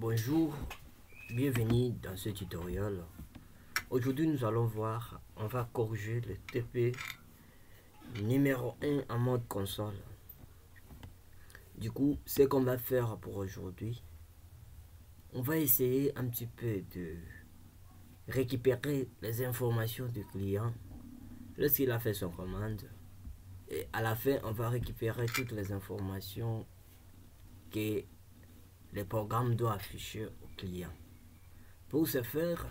Bonjour, bienvenue dans ce tutoriel. Aujourd'hui nous allons voir, on va corriger le TP numéro 1 en mode console. Du coup, ce qu'on va faire pour aujourd'hui, on va essayer un petit peu de récupérer les informations du client lorsqu'il a fait son commande. Et à la fin, on va récupérer toutes les informations que le programme doit afficher au client. Pour ce faire,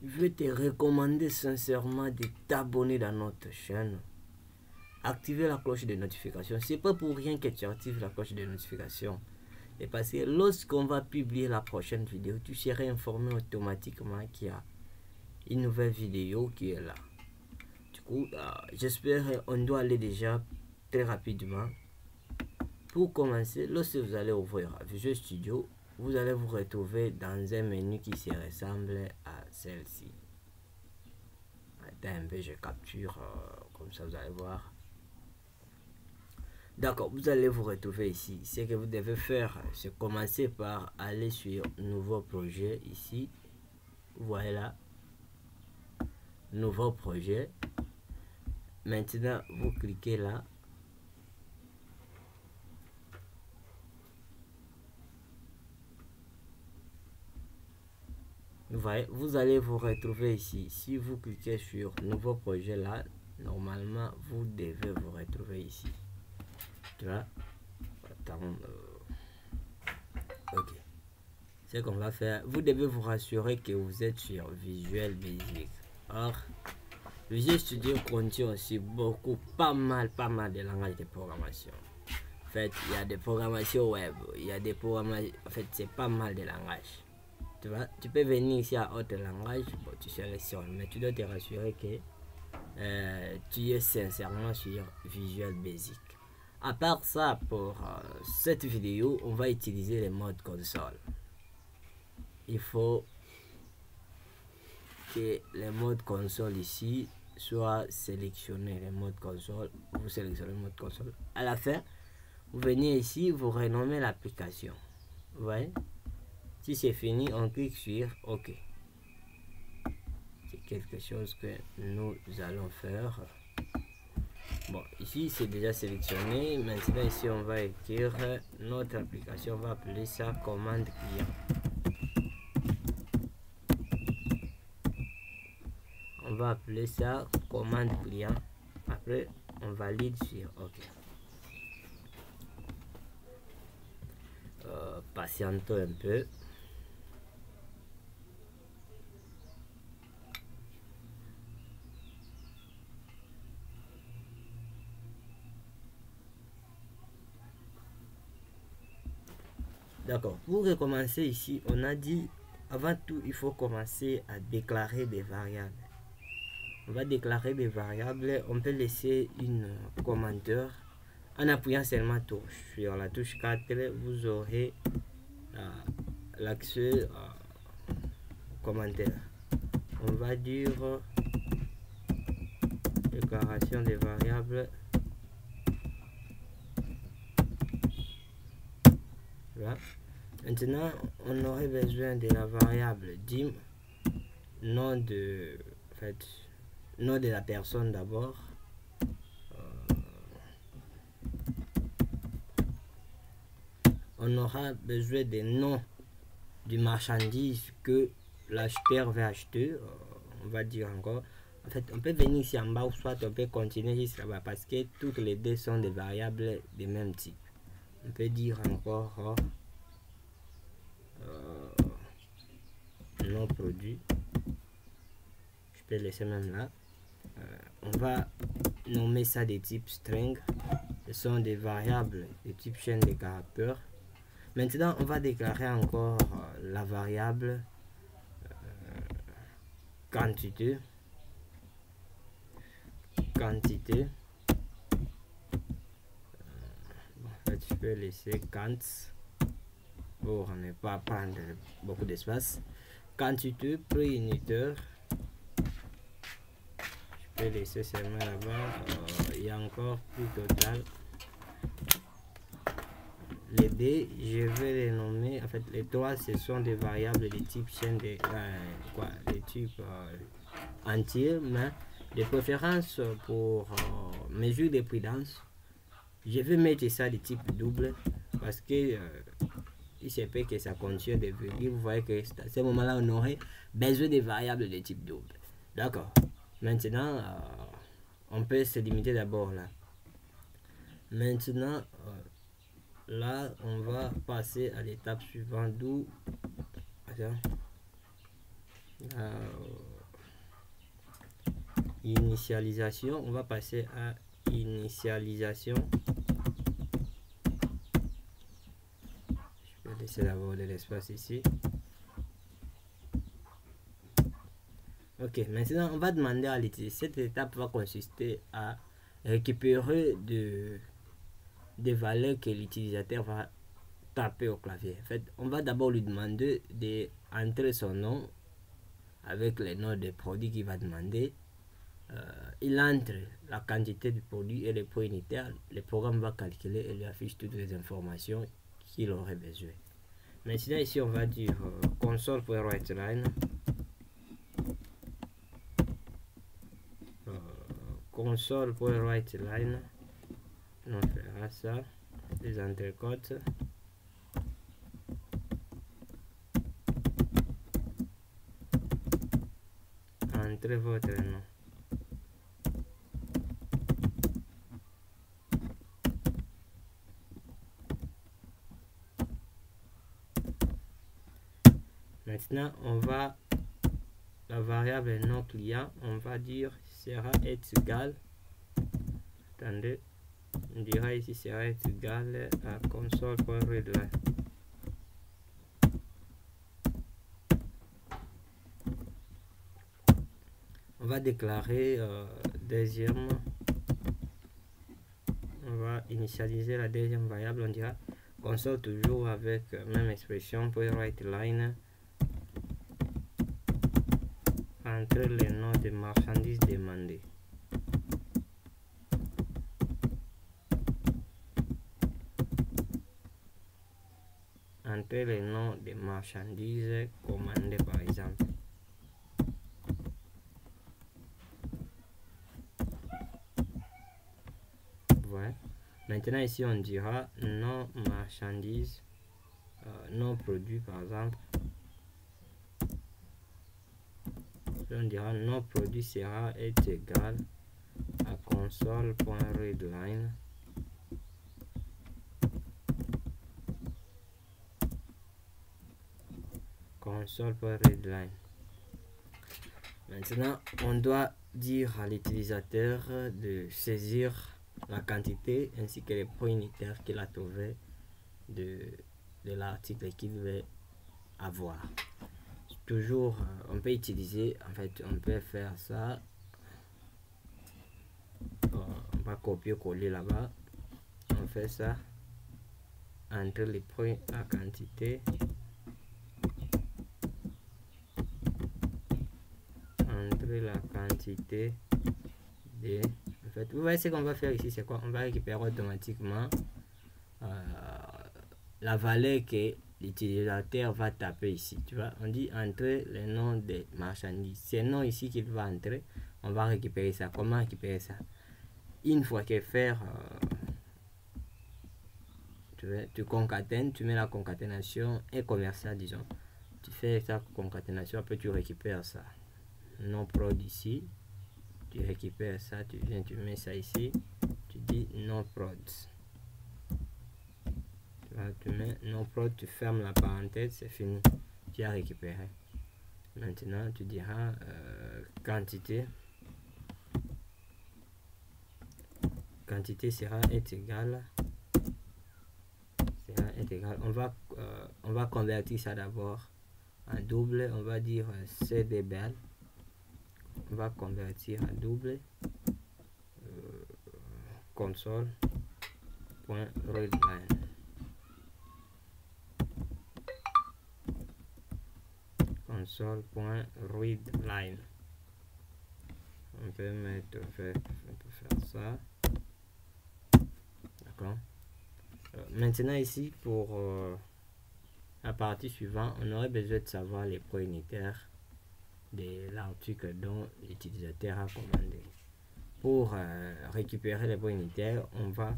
je vais te recommander sincèrement de t'abonner dans notre chaîne. Activer la cloche de notification. C'est pas pour rien que tu actives la cloche de notification. Et parce que lorsqu'on va publier la prochaine vidéo, tu seras informé automatiquement qu'il y a une nouvelle vidéo qui est là. Du coup, j'espère qu'on doit aller déjà très rapidement. Pour commencer, lorsque vous allez ouvrir Visual Studio, vous allez vous retrouver dans un menu qui se ressemble à celle-ci. Attends un peu, je capture, comme ça vous allez voir. D'accord, vous allez vous retrouver ici. Ce que vous devez faire, c'est commencer par aller sur Nouveau projet ici. Voilà. Nouveau projet. Maintenant, vous cliquez là. Vous allez vous retrouver ici. Si vous cliquez sur Nouveau projet là, normalement, vous devez vous retrouver ici. Tu vois? Attends, ok. Ce qu'on va faire, vous devez vous rassurer que vous êtes sur Visual Basic. Or, Visual Studio contient aussi pas mal de langages de programmation. En fait, il y a des programmations web, il y a des programmations, en fait, c'est pas mal de langages. Tu vois, tu peux venir ici à autre langage, bon, tu sélectionnes, mais tu dois te rassurer que tu es sincèrement sur Visual Basic. À part ça, pour cette vidéo, on va utiliser le mode console. Il faut que le mode console ici soit sélectionné. Le mode console, vous sélectionnez le mode console. À la fin, vous venez ici, vous renommez l'application. Vous voyez? Si c'est fini, on clique sur OK. C'est quelque chose que nous allons faire. Bon, ici c'est déjà sélectionné. Maintenant ici on va écrire notre application. On va appeler ça commande client. On va appeler ça commande client. Après on valide sur OK. Patientons un peu. D'accord, pour recommencer ici, on a dit, avant tout, il faut commencer à déclarer des variables. On va déclarer des variables, on peut laisser une commentaire en appuyant seulement sur la touche 4, vous aurez l'accès au commentaire. On va dire déclaration des variables. Voilà. Maintenant, on aurait besoin de la variable dim, nom de la personne d'abord. On aura besoin des noms du marchandise que l'acheteur va acheter. On va dire encore. En fait, on peut venir ici en bas ou soit on peut continuer ici là-bas parce que toutes les deux sont des variables de même type. On peut dire encore nom produit. Je peux laisser même là. On va nommer ça des types string. Ce sont des variables de type chaîne de caractères. Maintenant, on va déclarer encore la variable quantité. Quantité. En fait, je peux laisser quant pour ne pas prendre beaucoup d'espace. Quantité prix uniteur. Je peux laisser seulement là-bas. Il y a encore prix total. les D, je vais les nommer. En fait, les trois, ce sont des variables de type chaîne de de type entier, mais de préférence pour mesure de prudence. Je vais mettre ça de type double parce que il se peut que ça contient des virgules. Vous voyez que à ce moment-là, on aurait besoin des variables de type double. D'accord. Maintenant, on peut se limiter d'abord là. Maintenant, là, on va passer à l'étape suivante d'où... initialisation. On va passer à initialisation. Je vais laisser d'abord de l'espace ici. Ok, maintenant on va demander à l'utilisateur. Cette étape va consister à récupérer des valeurs que l'utilisateur va taper au clavier. En fait, on va d'abord lui demander d'entrer son nom avec les noms des produits qu'il va demander. Il entre la quantité du produit et le prix unitaire. Le programme va calculer et lui affiche toutes les informations qu'il aurait besoin. Maintenant ici on va dire console.writeLine. Console.writeLine, on fera ça, les entrecôtes. Entrez votre nom. Maintenant, on va la variable non client, on va dire sera égal. Attendez, on dira ici sera égal à console.readline. On va déclarer deuxième. On va initialiser la deuxième variable. On dira console toujours avec même expression pour WriteLine. Entre les noms de marchandises demandées. Entre les noms de marchandises commandées par exemple. Voilà. Maintenant ici on dira non marchandises, non produit par exemple. On dira non produit sera égal à console.readline. Console.readline. Maintenant, on doit dire à l'utilisateur de saisir la quantité ainsi que les points unitaires qu'il a trouvé de l'article qu'il veut avoir. Toujours, on peut utiliser, en fait, on peut faire ça. On va copier-coller là-bas. On fait ça entre les points à quantité. Entre la quantité de... En fait, vous voyez ce qu'on va faire ici, c'est quoi? On va récupérer automatiquement la valeur que l'utilisateur va taper ici. Tu vois, on dit entrer les noms des marchandises. C'est le nom ici qu'il va entrer. On va récupérer ça. Comment récupérer ça? Une fois que faire, tu concatènes, tu mets la concaténation et commercial, disons. Tu fais ça concaténation, après tu récupères ça. Non prod ici. Tu récupères ça, tu viens, tu mets ça ici. Tu dis non prod. Tu mets non prod, tu fermes la parenthèse, c'est fini. Tu as récupéré. Maintenant, tu diras quantité. Quantité sera égale. On va convertir ça d'abord en double. On va dire CDBL. On va convertir en double. Console.readline. Console.readline. On peut mettre, on peut faire ça. D'accord. Maintenant ici, pour la partie suivante, on aurait besoin de savoir les points unitaires de l'article dont l'utilisateur a commandé. Pour récupérer les points unitaires, on va,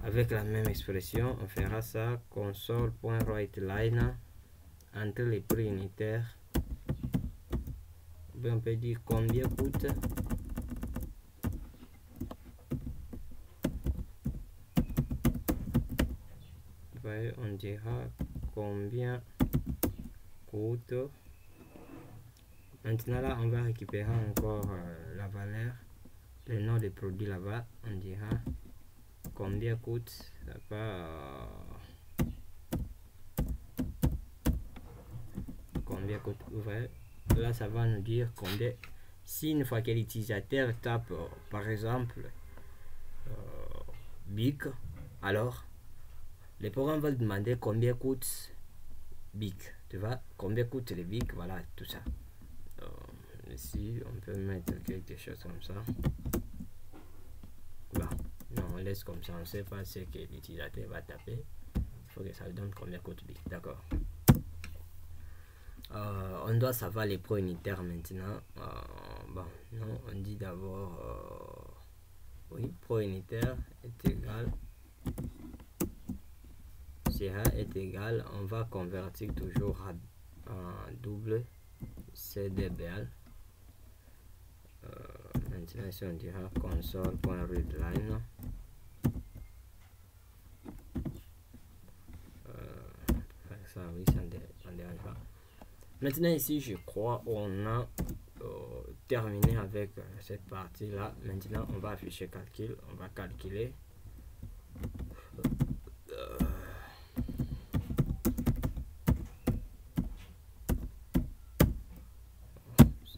avec la même expression, on fera ça console.writeLine entre les points unitaires. On peut dire combien coûte on dira combien coûte. Maintenant là, on va récupérer encore la valeur, le nom du produit là-bas. On dira combien coûte. Ça va, combien coûte. Ouais. Là, ça va nous dire combien. Si une fois que l'utilisateur tape, par exemple, BIC, alors le programme va demander combien coûte BIC. Tu vois, combien coûte les BIC, voilà, tout ça. Ici, on peut mettre quelque chose comme ça. Bon, non, on laisse comme ça, on ne sait pas ce que l'utilisateur va taper. Il faut que ça donne combien coûte BIC, d'accord. On doit savoir les points unitaires maintenant. Bon, non, on dit d'abord, oui, point unitaire est égal. CA est égal, on va convertir toujours à double CDBL. Maintenant, si on dira console.readline, ça, oui, ça ne dérange pas. Maintenant, ici, je crois on a terminé avec cette partie là. Maintenant, on va afficher calcul, on va calculer.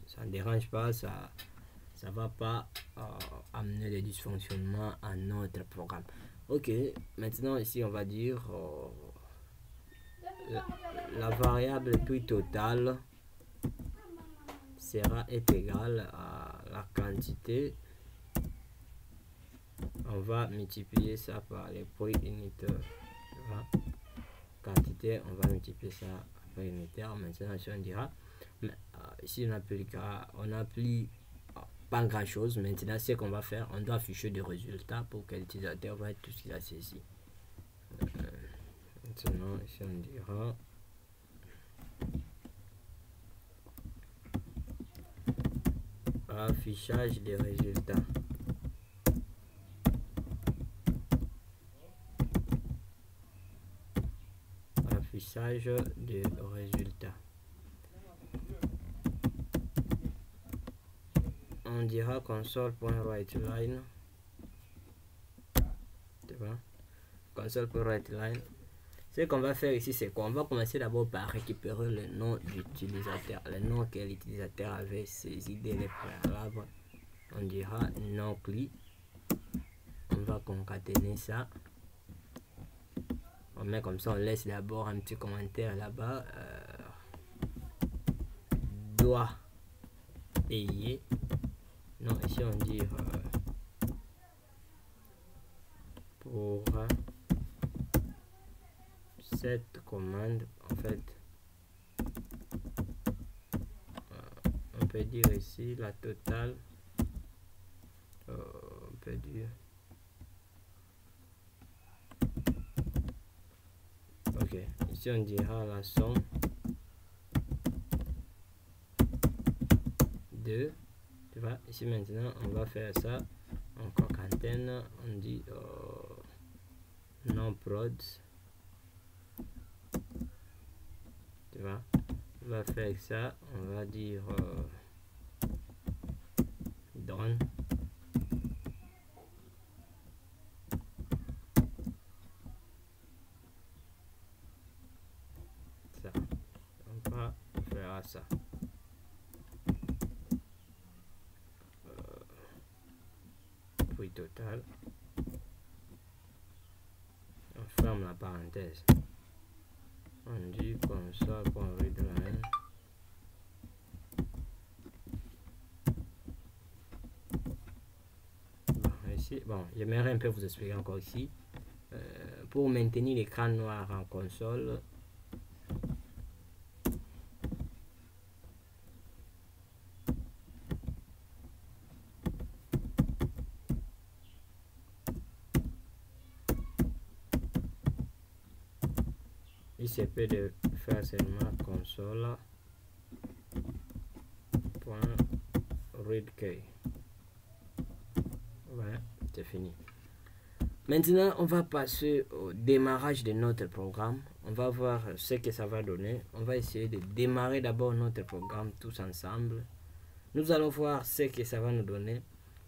Ça ne dérange pas, ça va pas amener des dysfonctionnements à notre programme. Ok, maintenant ici on va dire la variable prix total est égale à la quantité. On va multiplier ça par les prix unitaires. Quantité, on va multiplier ça par unitaire. Maintenant si on dira, ici on applique pas grand chose. Maintenant ce qu'on va faire, on doit afficher des résultats pour que l'utilisateur voit tout ce qu'il a saisi. Maintenant ici on dira affichage des résultats. Affichage des résultats. On dira console.writeLine. Tu vois, console.writeLine. Ce qu'on va faire ici, c'est qu'on va commencer d'abord par récupérer le nom d'utilisateur, le nom que l'utilisateur avait saisi dès le préalable. On dira nom CLI. On va concaténer ça. On met comme ça, on laisse d'abord un petit commentaire là-bas. Doit payer. Non, ici on dit pour cette commande, en fait, on peut dire ici la totale. On peut dire ok, ici on dira la somme de, tu vois, ici maintenant on va faire ça en concaténation. On dit non prod, tu vois, on va faire ça, on va dire donne ça, on va faire ça. Prix total, on ferme la parenthèse, on dit console.readline. Bon, ici, bon, j'aimerais un peu vous expliquer encore ici. pour maintenir l'écran noir en console. Il se peut de faire seulement console. Read key. Voilà, c'est fini. Maintenant, on va passer au démarrage de notre programme. On va voir ce que ça va donner. On va essayer de démarrer d'abord notre programme tous ensemble. Nous allons voir ce que ça va nous donner.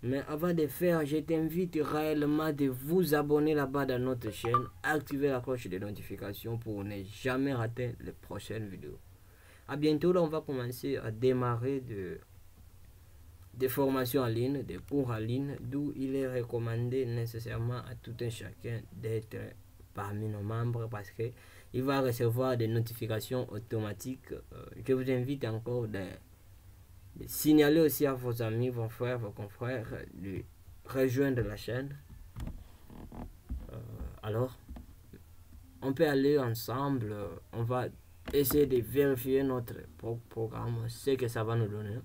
Mais avant de faire, je t'invite réellement de vous abonner là-bas dans notre chaîne. Activer la cloche de notification pour ne jamais rater les prochaines vidéos. À bientôt, là, on va commencer à démarrer des formations en ligne, des cours en ligne, d'où il est recommandé nécessairement à tout un chacun d'être parmi nos membres parce que il va recevoir des notifications automatiques. Je vous invite encore de signaler aussi à vos amis, vos frères, vos confrères de rejoindre la chaîne. Alors, on peut aller ensemble, on va essayer de vérifier notre programme, ce que ça va nous donner.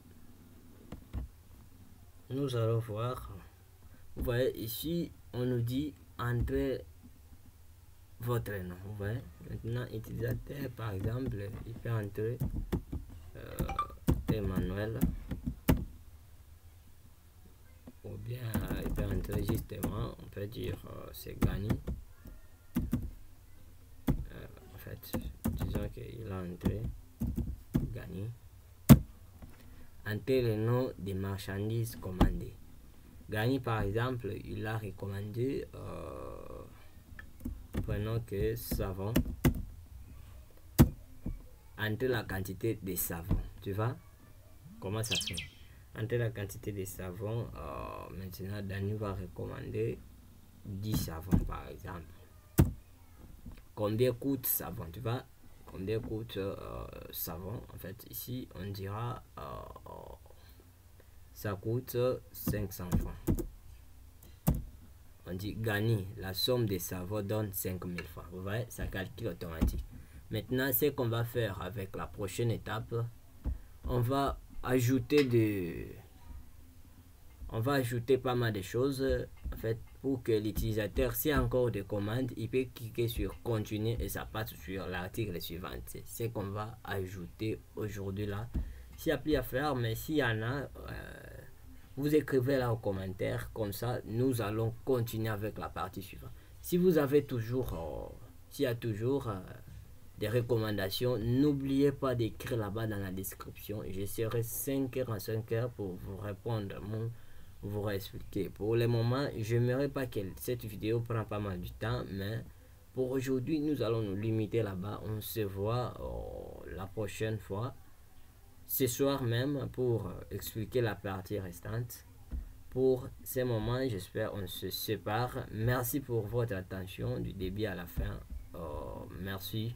Nous allons voir. Vous voyez ici, on nous dit entrer votre nom. Vous voyez, maintenant utilisateur par exemple, il peut entrer Emmanuel, ou bien il peut entrer justement, on peut dire c'est Gani. En fait, disons qu'il a entré Gani. Entrer le nom des marchandises commandées. Gani par exemple, il a recommandé, prenons que savon. Entrer la quantité de savon, tu vois comment ça fait. Entrer la quantité de savon, maintenant Dani va recommander 10 savons par exemple. Combien coûte savon, tu vois? Combien coûte savon? En fait, ici, on dira ça coûte 500 francs. On dit Gani, la somme des savons donne 5000 francs. Vous voyez, ça calcule automatique. Maintenant, ce qu'on va faire avec la prochaine étape, on va ajouter pas mal de choses. En fait, pour que l'utilisateur, s'il y a encore des commandes, il peut cliquer sur continuer et ça passe sur l'article suivant. C'est ce qu'on va ajouter aujourd'hui là. S'il n'y a plus à faire, mais s'il y en a, vous écrivez là aux commentaires, comme ça nous allons continuer avec la partie suivante. Si vous avez toujours, s'il y a toujours des recommandations, n'oubliez pas d'écrire là-bas dans la description. Je serai 5h à 5h pour vous répondre, vous réexpliquer. Pour le moment, je n'aimerais pas que cette vidéo prenne pas mal du temps, mais pour aujourd'hui, nous allons nous limiter là-bas. On se voit la prochaine fois, ce soir même, pour expliquer la partie restante. Pour ce moment, j'espère on se sépare. Merci pour votre attention du début à la fin. Merci.